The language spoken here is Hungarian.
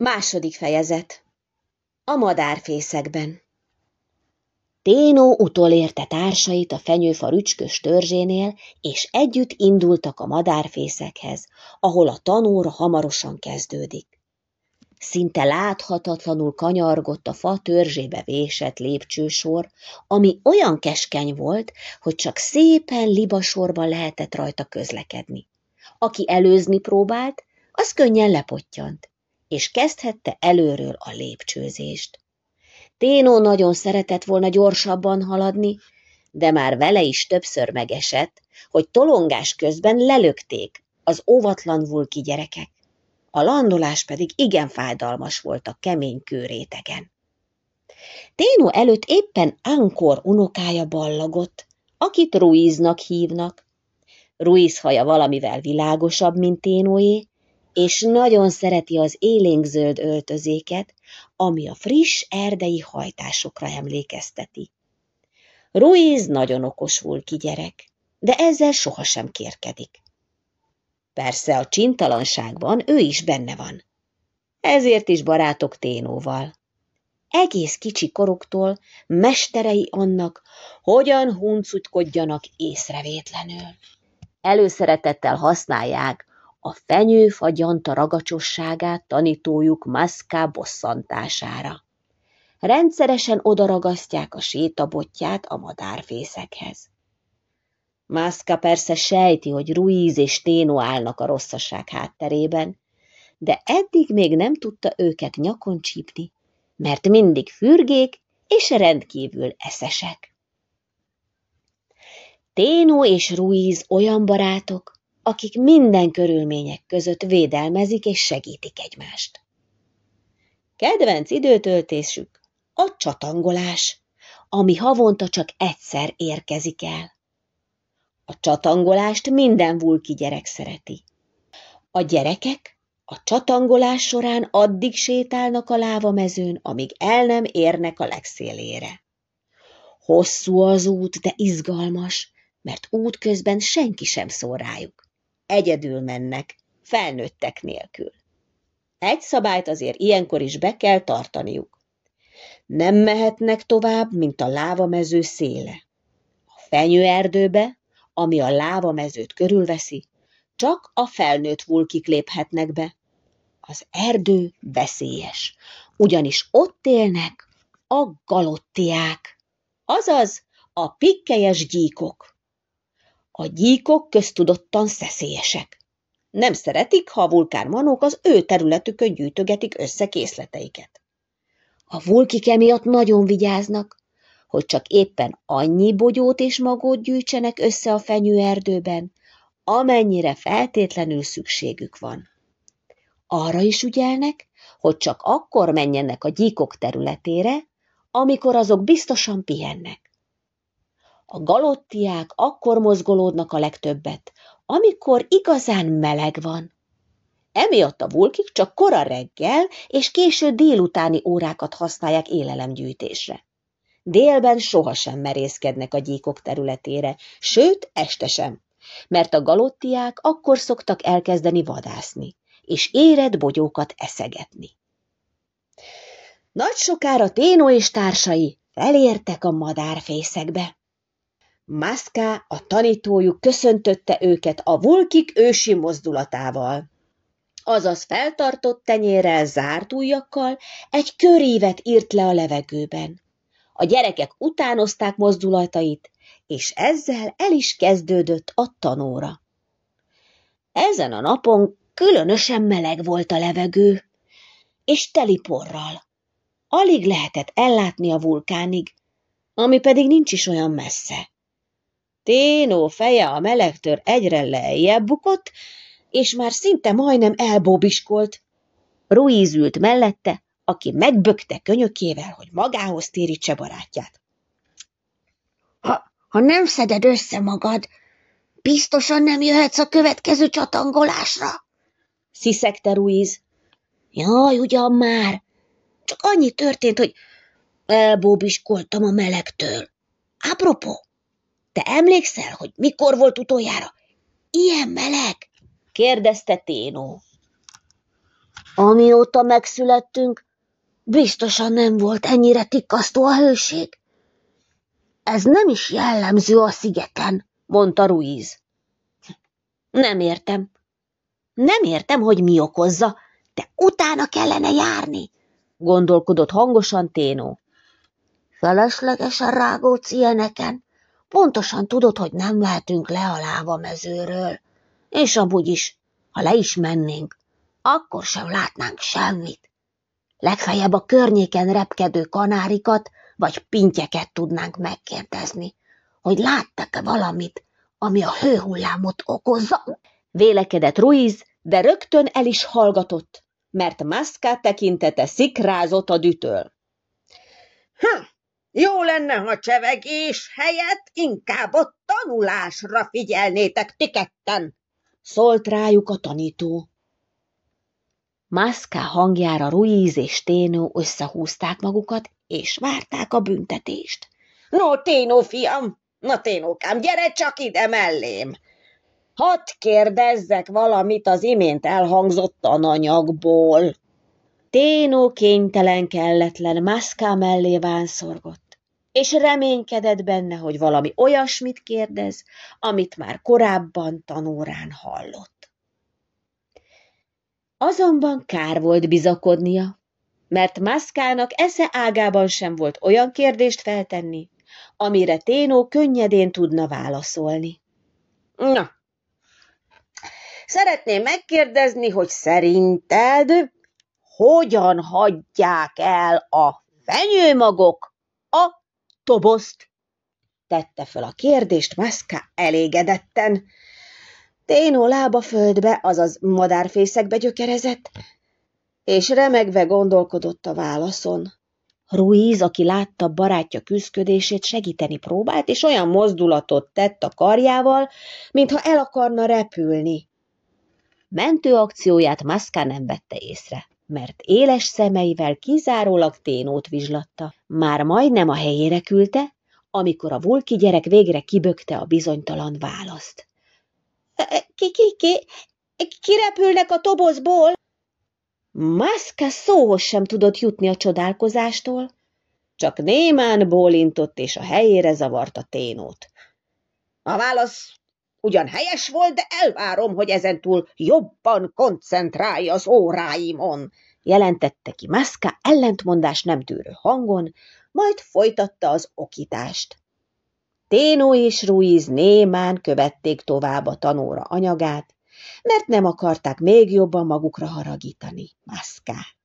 Második fejezet. A madárfészekben. Ténó utolérte társait a fenyőfa rücskös törzsénél, és együtt indultak a madárfészekhez, ahol a tanóra hamarosan kezdődik. Szinte láthatatlanul kanyargott a fa törzsébe vésett lépcsősor, ami olyan keskeny volt, hogy csak szépen libasorban lehetett rajta közlekedni. Aki előzni próbált, az könnyen lepottyant, és kezdhette előről a lépcsőzést. Ténó nagyon szeretett volna gyorsabban haladni, de már vele is többször megesett, hogy tolongás közben lelökték az óvatlan vulki gyerekek. A landolás pedig igen fájdalmas volt a kemény kőrétegen. Ténó előtt éppen Ankor unokája ballagott, akit Ruiznak hívnak. Ruiz haja valamivel világosabb, mint Ténóé, és nagyon szereti az élénkzöld öltözéket, ami a friss erdei hajtásokra emlékezteti. Ruiz nagyon okos vulki gyerek, de ezzel sohasem kérkedik. Persze a csintalanságban ő is benne van. Ezért is barátok Ténóval. Egész kicsi koruktól mesterei annak, hogyan huncutkodjanak észrevétlenül. Előszeretettel használják a fenyőfa gyanta ragacsosságát tanítójuk Maska bosszantására. Rendszeresen odaragasztják a sétabotját a madárfészekhez. Maska persze sejti, hogy Ruiz és Ténó állnak a rosszaság hátterében, de eddig még nem tudta őket nyakon csípni, mert mindig fürgék és rendkívül eszesek. Ténó és Ruiz olyan barátok, akik minden körülmények között védelmezik és segítik egymást. Kedvenc időtöltésük a csatangolás, ami havonta csak egyszer érkezik el. A csatangolást minden vulki gyerek szereti. A gyerekek a csatangolás során addig sétálnak a lávamezőn, amíg el nem érnek a legszélére. Hosszú az út, de izgalmas, mert útközben senki sem szól rájuk. Egyedül mennek, felnőttek nélkül. Egy szabályt azért ilyenkor is be kell tartaniuk. Nem mehetnek tovább, mint a lávamező széle. A fenyőerdőbe, ami a lávamezőt körülveszi, csak a felnőtt vulkik léphetnek be. Az erdő veszélyes, ugyanis ott élnek a galottiák, azaz a pikkelyes gyíkok. A gyíkok köztudottan szeszélyesek. Nem szeretik, ha a vulkánmanók az ő területükön gyűjtögetik össze készleteiket. A vulkik emiatt nagyon vigyáznak, hogy csak éppen annyi bogyót és magót gyűjtsenek össze a fenyőerdőben, amennyire feltétlenül szükségük van. Arra is ügyelnek, hogy csak akkor menjenek a gyíkok területére, amikor azok biztosan pihennek. A galottiák akkor mozgolódnak a legtöbbet, amikor igazán meleg van. Emiatt a vulkik csak kora reggel és késő délutáni órákat használják élelemgyűjtésre. Délben sohasem merészkednek a gyíkok területére, sőt, este sem, mert a galottiák akkor szoktak elkezdeni vadászni, és érett bogyókat eszegetni. Nagy sokára Ténó és társai felértek a madárfészekbe. Maska, a tanítójuk köszöntötte őket a vulkik ősi mozdulatával. Azaz feltartott tenyérrel, zárt ujjakkal egy körívet írt le a levegőben. A gyerekek utánozták mozdulatait, és ezzel el is kezdődött a tanóra. Ezen a napon különösen meleg volt a levegő, és teli porral. Alig lehetett ellátni a vulkánig, ami pedig nincs is olyan messze. Ténó feje a melegtől egyre lejjebb bukott, és már szinte majdnem elbóbiskolt. Ruiz ült mellette, aki megbökte könyökével, hogy magához térítse barátját. Ha nem szeded össze magad, biztosan nem jöhetsz a következő csatangolásra, sziszegte Ruiz. Jaj, ugyan már, csak annyi történt, hogy elbóbiskoltam a melegtől. Apropó, te emlékszel, hogy mikor volt utoljára ilyen meleg? kérdezte Ténó. Amióta megszülettünk, biztosan nem volt ennyire tikasztó a hőség. Ez nem is jellemző a szigeten, mondta Ruiz. Nem értem. Nem értem, hogy mi okozza, de utána kellene járni, gondolkodott hangosan Ténó. Feleslegesen rágódsz ilyeneken. Pontosan tudod, hogy nem mehetünk le a lávamezőről. És amúgy is, ha le is mennénk, akkor sem látnánk semmit. Legfeljebb a környéken repkedő kanárikat vagy pintyeket tudnánk megkérdezni, hogy láttak-e valamit, ami a hőhullámot okozza. Vélekedett Ruiz, de rögtön el is hallgatott, mert Masca tekintete szikrázott a dühtől. Jó lenne, ha csevegés helyett inkább a tanulásra figyelnétek ti ketten, szólt rájuk a tanító. Masca hangjára Ruiz és Ténó összehúzták magukat, és várták a büntetést. No, Ténó fiam, na Ténókám, gyere csak ide mellém. Hadd kérdezzek valamit az imént elhangzott tananyagból. Ténó kénytelen, kelletlen Masca mellé vánszorgott, és reménykedett benne, hogy valami olyasmit kérdez, amit már korábban tanórán hallott. Azonban kár volt bizakodnia, mert Mascának esze ágában sem volt olyan kérdést feltenni, amire Ténó könnyedén tudna válaszolni. Na, szeretném megkérdezni, hogy szerinted hogyan hagyják el a fenyőmagok a tobozt? Tette fel a kérdést Masca elégedetten. Ténó lába földbe, azaz madárfészekbe gyökerezett, és remegve gondolkodott a válaszon. Ruiz, aki látta barátja küszködését, segíteni próbált, és olyan mozdulatot tett a karjával, mintha el akarna repülni. Mentőakcióját Masca nem vette észre, mert éles szemeivel kizárólag Ténót vizslatta. Már majdnem a helyére küldte, amikor a vulki gyerek végre kibökte a bizonytalan választ. Kirepülnek a tobozból? Masca szóhoz sem tudott jutni a csodálkozástól, csak némán bólintott, és a helyére zavarta Ténót. A válasz ugyan helyes volt, de elvárom, hogy ezentúl jobban koncentrálj az óráimon, jelentette ki Masca ellentmondás nem tűrő hangon, majd folytatta az okítást. Ténó és Ruiz némán követték tovább a tanóra anyagát, mert nem akarták még jobban magukra haragítani Mascát.